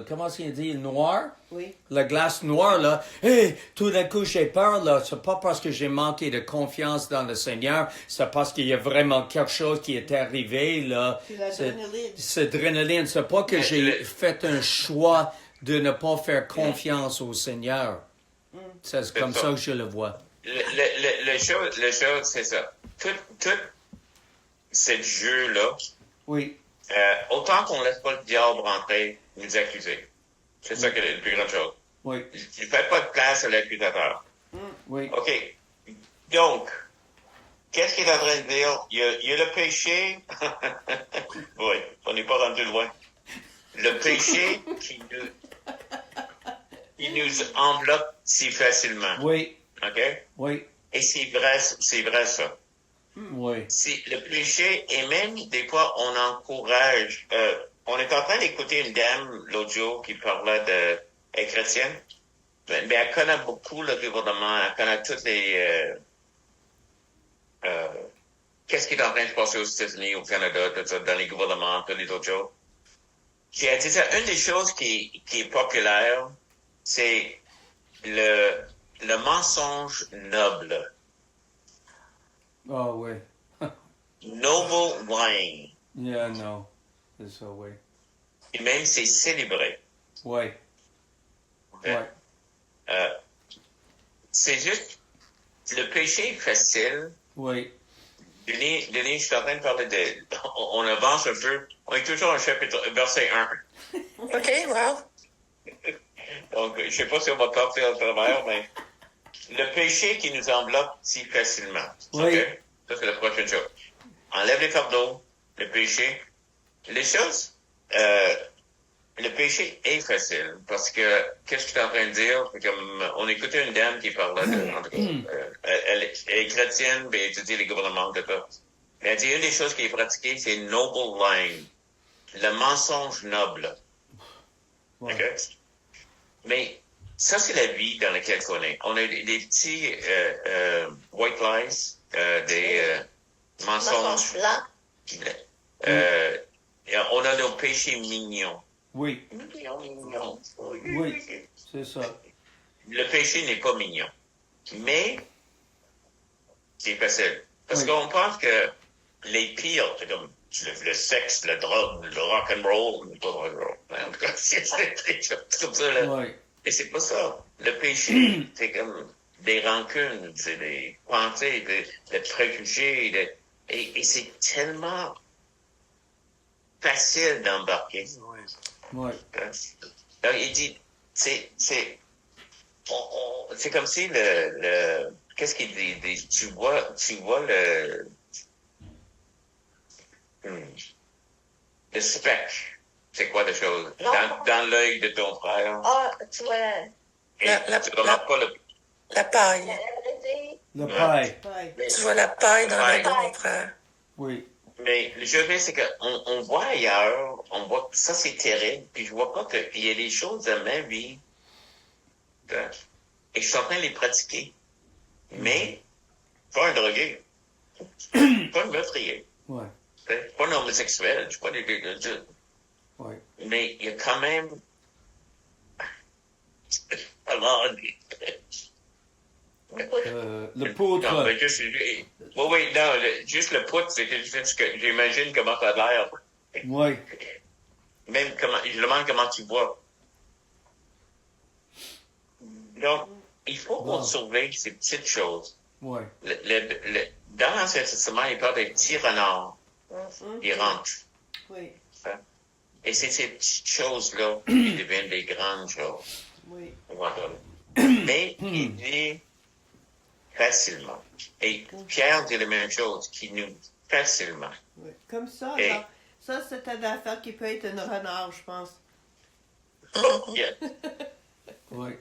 comment est-ce qu'il dit, le noir? Oui. La glace noire, là, hey, tout d'un coup, j'ai peur, là. C'est pas parce que j'ai manqué de confiance dans le Seigneur, c'est parce qu'il y a vraiment quelque chose qui est arrivé, là. C'est l'adrénaline. C'est l'adrénaline. C'est pas que j'ai fait un choix de ne pas faire confiance au Seigneur. C'est comme ça que je le vois. Le chose, c'est ça. Tout ce jeu-là, Oui. autant qu'on ne laisse pas le diable rentrer, nous accuser. C'est ça qui est la plus grande chose. Oui. Tu ne fais pas de place à l'accusateur. Oui. OK. Donc, qu'est-ce qu'il est en train de dire? Il y a le péché. Oui, on n'est pas rendu loin. Le péché qui nous enveloppe si facilement. Oui. OK? Oui. Et c'est vrai ça. Oui. Si le péché, et même des fois, on encourage. On est en train d'écouter une dame l'autre jour qui parlait elle est chrétienne, mais elle connaît beaucoup le gouvernement, elle connaît toutes les qu'est-ce qui est en train de se passer aux États-Unis, au Canada, tout ça, dans les gouvernements, toutes les autres choses. Puis elle dit ça, une des choses qui est populaire, c'est le mensonge noble. Ah, oui. Noble lying. Yeah, no. C'est ça, oui. Et même c'est célébré. Oui. Oui. C'est juste, le péché est facile. Oui. Denis, je suis en train de parler on avance un peu. On est toujours en chapitre, verset 1. OK, wow. Donc, je sais pas si on va partir au travers, mais le péché qui nous enveloppe si facilement. Oui. OK? Ça, c'est la prochaine chose. Enlève les fardeaux, le péché. Les choses, le péché est facile parce que, qu'est-ce que tu es en train de dire? C'est comme, on écoutait une dame qui parlait en tout cas, elle est chrétienne, mais elle étudie les gouvernements, tout ça. Mais elle dit, une des choses qui est pratiquée, c'est noble lying. Le mensonge noble. Ouais. OK? Mais, ça, c'est la vie dans laquelle on est. On a des petits, white lies, des, mensonges. Mensonge blanc. On a nos péchés mignons. Oui. Mignon. Oui. C'est ça. Le péché n'est pas mignon. Mais, c'est facile. Parce Oui. qu'on pense que les pires, c'est comme le sexe, la drogue, le rock'n'roll, pas rock'n'roll. En tout cas, c'est des choses comme ça, là. Oui. Et c'est pas ça. Le péché, c'est comme des rancunes, c'est des pensées, des préjugés, Et c'est tellement facile d'embarquer. Ouais. Donc, il dit, c'est comme si qu'est-ce qu'il dit? Tu vois le spec. C'est quoi la chose? Non. Dans l'œil de ton frère. Ah, tu vois, Et La tu remarques pas le... La paille. Le paille. Ouais. Tu vois la paille dans Paille. l'œil de mon frère. Oui. Mais le jeu, c'est qu'on voit ailleurs, on voit que ça, c'est terrible, puis je vois pas qu'il y a des choses dans ma vie, et je suis en train de les pratiquer. Mais, pas un drogué, pas un meurtrier, Ouais. pas un homosexuel, je suis pas des Ouais. mais il y a quand même... Alors, Le poutre. non, mais juste, oui, non, juste le poutre, c'est juste que j'imagine comment ça a l'air. Oui. Même comment, je demande comment tu vois. Donc, il faut qu'on surveille ces petites choses. Oui. Dans l'Ancien Testament, il parle des petits renards. Ils rentrent. Oui, Et c'est ces petites choses-là qui deviennent des grandes choses. oui. Voilà. Mais il dit facilement. Et Pierre dit la même chose, qui nous facilement. Oui. Comme ça, Et- alors, ça, c'est une affaire qui peut être un renard, je pense. Yeah. Oui.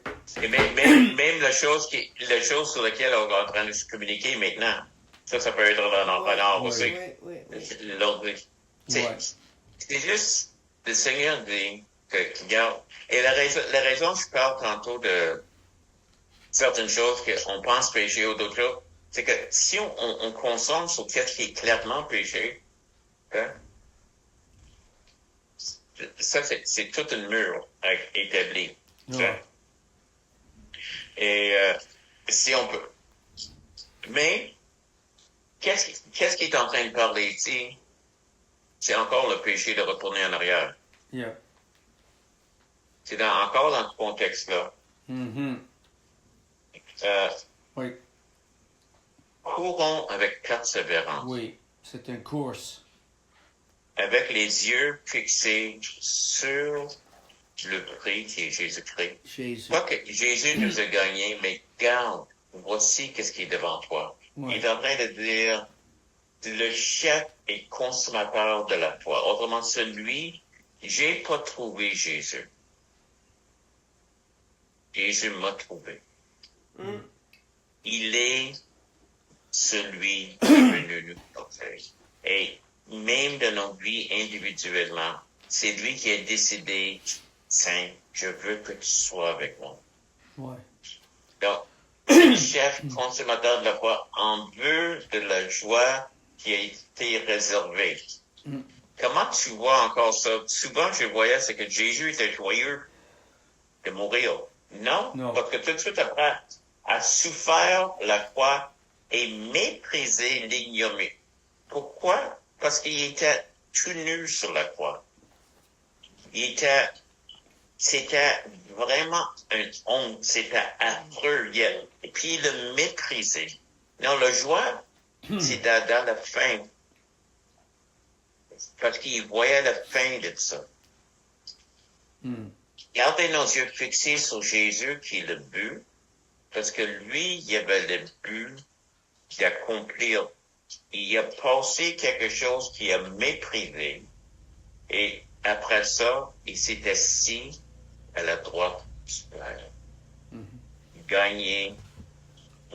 Et même la chose sur laquelle on est en train de se communiquer maintenant, ça peut être un renard Oui. aussi. Oui, oui, oui. L'autre, c'est Ouais. c'est juste le Seigneur dit qu'il garde. Et la raison, je parle tantôt de certaines choses qu'on pense péché ou d'autres choses, c'est que si on concentre sur ce qui est clairement péché, hein, ça, c'est tout un mur établi. Ouais. Et si on peut. Mais, qu'est-ce qui est en train de parler ici? C'est encore le péché de retourner en arrière. Yeah. C'est encore dans ce contexte-là. Mhm. Oui. Courons avec persévérance, Oui. C'est une course. avec les yeux fixés sur le prix qui est Jésus-Christ. Jésus. Pas que Jésus nous a gagnés, mais garde, voici qu'est-ce qui est devant toi. Ouais. Il est en train de dire, le chef et consommateur de la foi. Autrement, celui, j'ai pas trouvé Jésus. Jésus m'a trouvé. Mm. Il est celui qui est venu nous sauver. Et même dans nos vies individuellement, c'est lui qui a décidé, Saint, je veux que tu sois avec moi. Ouais. Donc, le chef consommateur de la foi en veut de la joie qui a été réservée. Mm. Comment tu vois encore ça? Souvent, je voyais, c'est que Jésus était joyeux de mourir. Non, Non. parce que tout de suite après, a souffert la croix et méprisé l'ignominie. Pourquoi? Parce qu'il était tout nu sur la croix. C'était vraiment une honte, c'était affreux. Et puis il le méprisé. Non, la joie, c'est dans la fin. Parce qu'il voyait la fin de ça. Mm. Gardez nos yeux fixés sur Jésus qui est le but, parce que lui, il avait le but d'accomplir. Il a passé quelque chose qu'il a méprisé, et après ça, il s'est assis à la droite du Père. Gagné,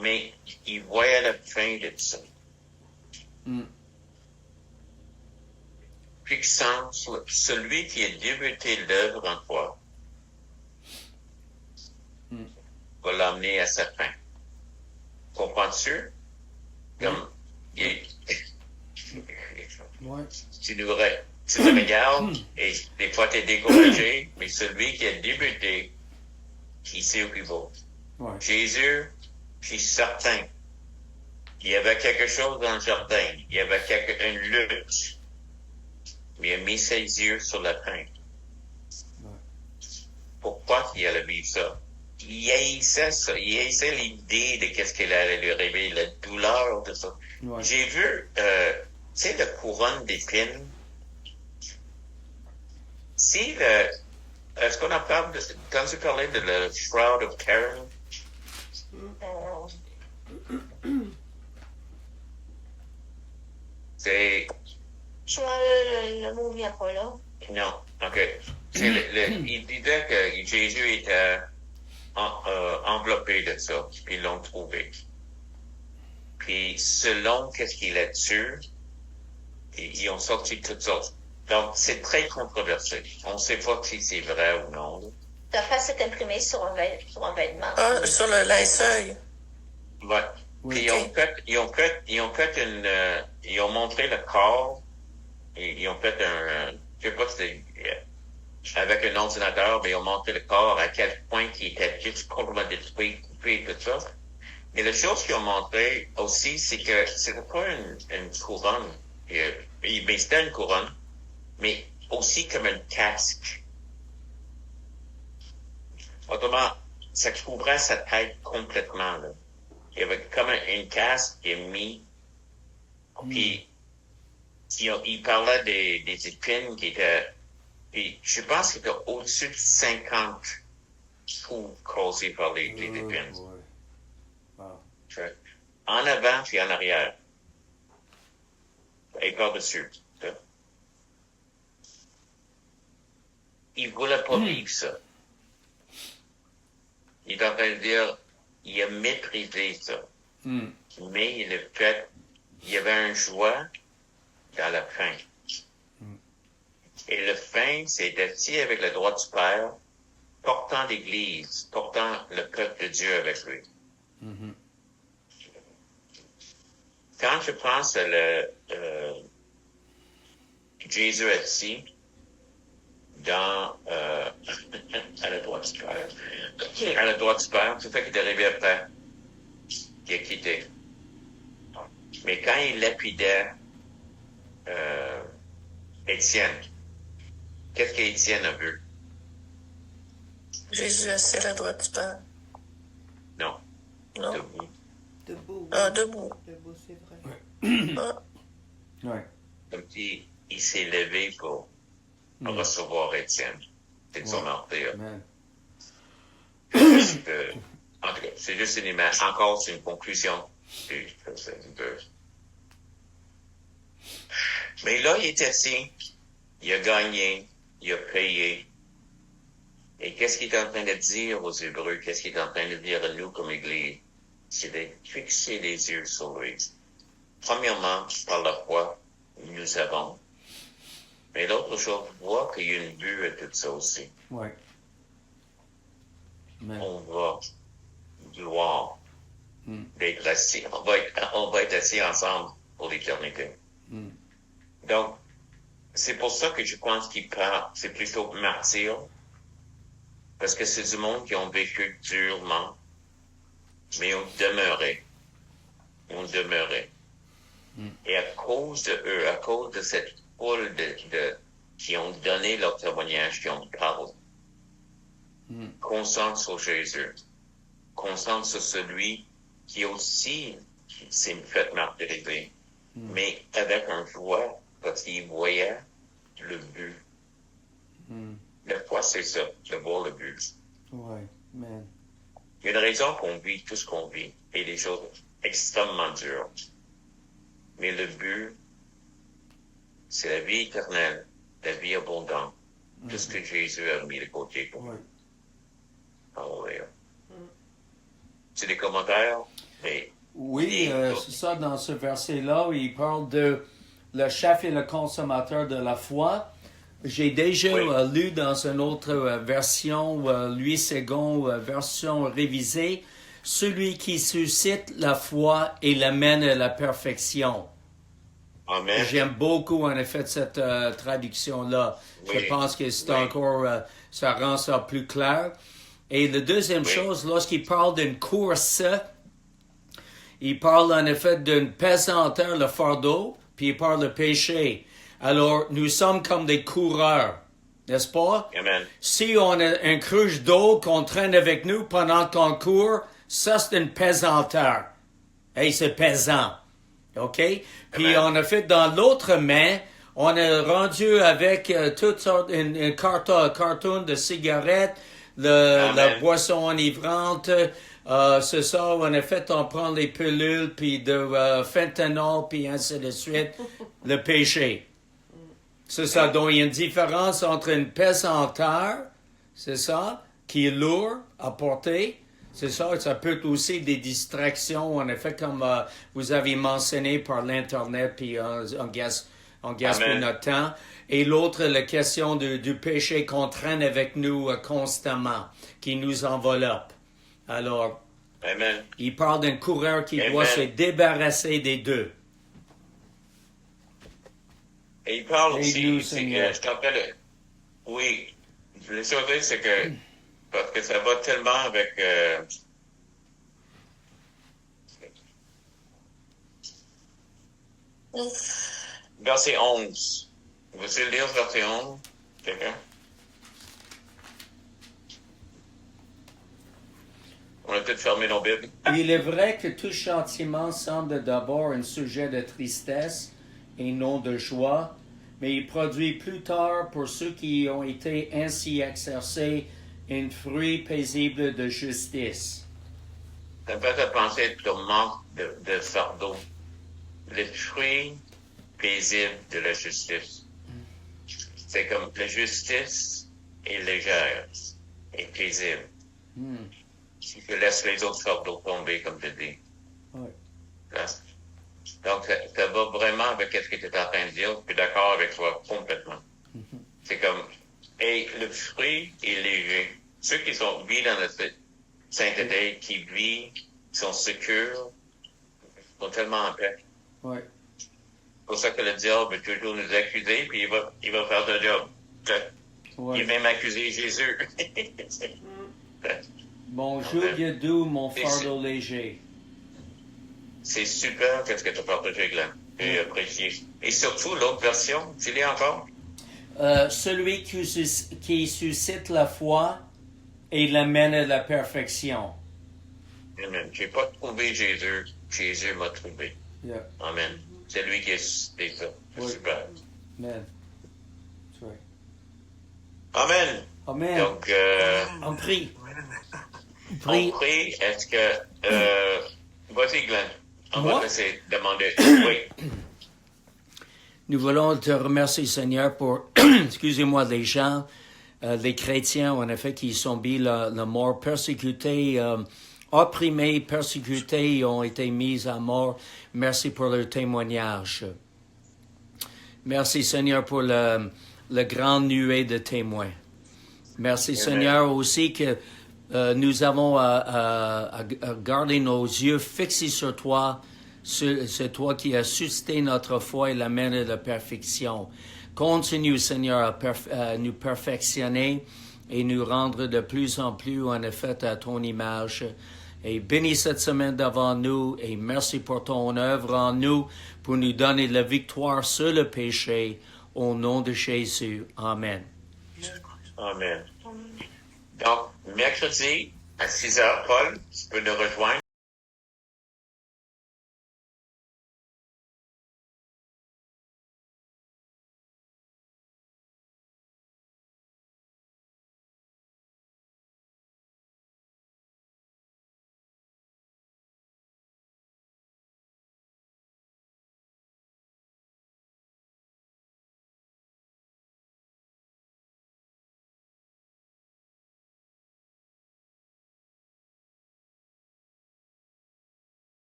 mais il voyait la fin de ça. Mm. Fixant sur celui qui a débuté l'œuvre en foi, va l'amener à sa fin. Comprends-tu? Comme, Ouais. tu te regardes et des fois tu es découragé, mais celui qui a débuté, il sait où il va. Ouais. Jésus, je suis certain, il y avait quelque chose dans le jardin, il y avait une lutte, mais il a mis ses yeux sur la fin. Pourquoi il allait vivre ça? Il haïssait ça, il haïssait l'idée de qu'est-ce qu'il allait lui révéler, la douleur de ça. Ouais. J'ai vu, tu sais, la couronne d'épines. Si le, est-ce qu'on a parlé de, quand tu parlais de la Shroud of Turin, c'est, Je le mot vient pas là. non, ok. C'est il disait que Jésus était enveloppé de ça, puis ils l'ont trouvé. Puis selon qu'est-ce qu'il a dessus, ils ont sorti toutes sortes. Donc, c'est très controversé. On ne sait pas si c'est vrai ou non. Ta face est imprimée sur un vêtement. Ah, sur le linceul. Ouais. Oui. Puis ils ont montré le corps. Ils ont fait je sais pas si c'est avec un ordinateur, mais ils ont montré le corps à quel point il était juste complètement détruit, coupé, tout ça. Mais la chose qu'ils ont montré aussi, c'est que c'était pas une couronne. Mais c'était une couronne, mais aussi comme un casque. Autrement, ça couvrait sa tête complètement, là. Il y avait comme un casque qui est mis, puis il parlait des épines qui étaient, puis je pense qu'il était au-dessus de 50 trous causés par les épines. Ouais. Wow. En avant puis en arrière. Et par-dessus. Il voulait pas vivre ça. Il est en train de dire, il a méprisé ça. Mais il a fait, il y avait un joie dans la fin. Et le fin, c'est d'être avec le droit du Père, portant l'Église, portant le peuple de Dieu avec lui. Quand je pense à Jésus assis dans à la droite du Père, à la droite du Père, c'est ça qui est arrivé après, qui a quitté. Mais quand il lapidait Étienne, qu'est-ce qu'Étienne a vu? Jésus assis à la droite du Père. Non. Non. Debout. Debout. Ah, debout. Debout, c'est vrai. Ah, Ouais. Comme il s'est levé pour recevoir Étienne. C'est son empire. Amen. En tout cas, c'est juste une image. Encore, c'est une conclusion. Mais là, il est assis. Il a gagné. Il a payé. Et qu'est-ce qu'il est en train de dire aux Hébreux? Qu'est-ce qu'il est en train de dire à nous comme Église? C'est de fixer les yeux sur lui. Premièrement, par la foi, nous avons. Mais l'autre chose, voir qu'il y a une vue à tout ça aussi. Ouais. Amen. On va gloire d'être assis. On va être assis ensemble pour l'éternité. Donc, c'est pour ça que je pense qu'il parle, c'est plutôt martyr, parce que c'est du monde qui ont vécu durement, mais ont demeuré. Ont demeuré. Et à cause de eux, à cause de cette foule qui ont donné leur témoignage, qui ont parlé, concentre sur Jésus, concentre sur celui qui aussi s'est fait martyriser, mais avec un joie, parce qu'il voyait le but. La foi, c'est ça, de voir le but. Ouais. Amen. Il y a une raison qu'on vit tout ce qu'on vit, et des choses extrêmement dures. Mais le but, c'est la vie éternelle, la vie abondante, tout ce que Jésus a mis de côté pour nous. Ouais. Alléluia. Tu as des commentaires? Mais, Oui, c'est ça, dans ce verset-là, où il parle de le chef et le consommateur de la foi. J'ai déjà lu dans une autre version, Louis II, version révisée, celui qui suscite la foi et l'amène à la perfection. Amen. J'aime beaucoup, en effet, cette traduction-là. Oui. Je pense que c'est encore, ça rend ça plus clair. Et la deuxième chose, lorsqu'il parle d'une course, il parle en effet d'une pesanteur, le fardeau, puis il parle de péché. Alors, nous sommes comme des coureurs, n'est-ce pas? Amen. Si on a un cruche d'eau qu'on traîne avec nous pendant qu'on court, ça c'est une pesanteur. Hey, c'est pesant. OK? Puis on a fait dans l'autre main, on a rendu avec toutes sortes, un carton de cigarettes, la boisson enivrante. C'est ça, on a fait, on prend les pilules, puis de fentanyl, puis ainsi de suite, le péché. C'est ça, donc il y a une différence entre une pesanteur, c'est ça, qui est lourd à porter. C'est ça, ça peut être aussi des distractions, en effet, comme vous avez mentionné par l'Internet, puis on gaspille notre temps. Et l'autre, la question du péché qu'on traîne avec nous constamment, qui nous enveloppe. Alors, Amen. il parle d'un coureur qui doit se débarrasser des deux. Et il parle aussi, Aide-nous, je Seigneur. te rappelle, oui, je voulais dire, c'est que, parce que ça va tellement avec, verset 11. Vous voulez lire verset 11? Quelqu'un? On a peut-être fermé nos Bibles. Il est vrai que tout châtiment semble d'abord un sujet de tristesse et non de joie, mais il produit plus tard pour ceux qui ont été ainsi exercés un fruit paisible de justice. Ça me fait penser au manque de fardeau. Le fruit paisible de la justice. C'est comme la justice est légère et paisible. Si tu laisses les autres fardeaux tomber, comme tu dis. Ouais. Là. Donc, ça va vraiment avec ce que tu es en train de dire. Je suis d'accord avec toi complètement. C'est comme, et le fruit est léger. Ceux qui sont vivent dans la sainteté, qui vivent, qui sont sécures, sont tellement en paix. Ouais. C'est pour ça que le diable veut toujours nous accuser, puis il va faire le job. Ouais. Il va même accuser Jésus. Mon joug est doux, mon fardeau léger. C'est super qu'est-ce que tu as partagé, Glenn. J'ai apprécié. Et surtout, l'autre version, tu l'as encore? Celui qui suscite la foi et l'amène à la perfection. Amen. J'ai pas trouvé Jésus. Jésus m'a trouvé. Yeah. Amen. C'est lui qui est suscité ça. C'est Oui. super. Amen. That's right. Amen. Amen. Donc, On prie. on Prie. prie. Est-ce que... vas-y, Glenn. On Moi? va laisser demander. Oui. Nous voulons te remercier, Seigneur, pour, excusez-moi, les gens, les chrétiens, en effet, qui sont mis la mort, persécutés, opprimés, persécutés, ont été mis à mort. Merci pour leur témoignage. Merci, Seigneur, pour le grand nuée de témoins. Merci, Amen. Seigneur, aussi que nous avons à garder nos yeux fixés sur toi. C'est toi qui as suscité notre foi et l'amène à la perfection. Continue, Seigneur, à nous perfectionner et nous rendre de plus en plus, en effet, à ton image. Et bénis cette semaine devant nous et merci pour ton œuvre en nous pour nous donner la victoire sur le péché. Au nom de Jésus. Amen. Amen. Donc, mercredi, à 6 heures, Paul, tu peux nous rejoindre.